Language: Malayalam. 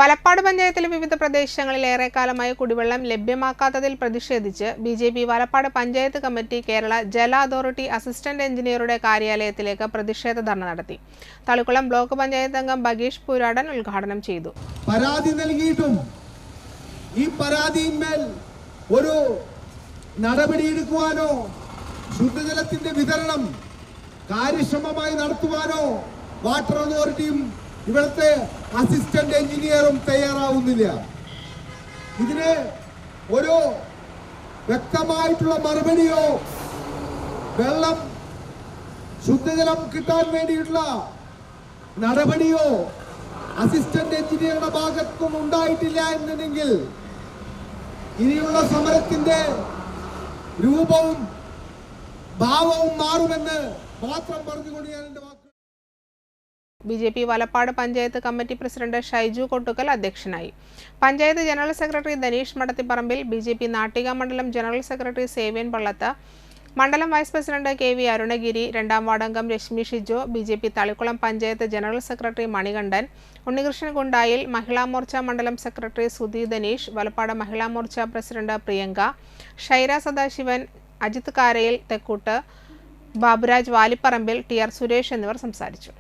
വലപ്പാട് പഞ്ചായത്തിലെ വിവിധ പ്രദേശങ്ങളിൽ ഏറെക്കാലമായി കുടിവെള്ളം ലഭ്യമാക്കാത്തതിൽ പ്രതിഷേധിച്ച് ബിജെപി വലപ്പാട് പഞ്ചായത്ത് കമ്മിറ്റി കേരള ജല അതോറിറ്റി അസിസ്റ്റന്റ് എഞ്ചിനീയറുടെ കാര്യാലയത്തിലേക്ക് പ്രതിഷേധ ധർണ നടത്തി. തളിക്കുളം ബ്ലോക്ക് പഞ്ചായത്ത് അംഗം ബഗീഷ് പൂരാടൻ ഉദ്ഘാടനം ചെയ്തു. പരാതി നൽകിയിട്ടും ഈ പരാതിയിന്മേൽ ഒരു നടപടിയെടുക്കുവാനോ ശുദ്ധജലത്തിന്റെ വിതരണം കാര്യക്ഷമമായി നടത്തുവാനോ വാട്ടർ അതോറിറ്റിയും ഇവിടുത്തെ അസിസ്റ്റന്റ് എഞ്ചിനീയറും തയ്യാറാവുന്നില്ല. ഇതിന് ഒരു വ്യക്തമായിട്ടുള്ള മറുപടിയോ വെള്ളം ശുദ്ധജലം കിട്ടാൻ വേണ്ടിയിട്ടുള്ള നടപടിയോ അസിസ്റ്റന്റ് എഞ്ചിനീയറുടെ ഭാഗത്തുനിന്നും ഉണ്ടായിട്ടില്ല എന്നുണ്ടെങ്കിൽ ഇനിയുള്ള സമരത്തിന്റെ രൂപവും ഭാവവും മാറുമെന്ന് മാത്രം പറഞ്ഞുകൊണ്ട് ഞാൻ എന്റെ വാക്ക്. BJP Valappad panchayat committee president Shaiju Kottukkal അധ്യക്ഷനായി. Panchayat general secretary Dhaneesh Madathipparambil, BJP Nattika മണ്ഡലം ജനറൽ സെക്രട്ടറി സേവ്യൻ പള്ളത്ത്, മണ്ഡലം vice president K V Arunagiri, രണ്ടാം വാർഡംഗം Rashmi Shijo, BJP Thalikkulam panchayat general secretary Manikandan, Unnikrishnan Kundayil, Mahila Morcha മണ്ഡലം secretary Sudhi Dhaneesh, Valappad Mahila Morcha president Priyanka, Shaira Sadasivan, Ajith Karayil Thekkoot, Baburaj Valipparambil, T R Suresh എന്നിവർ സംസാരിച്ചു.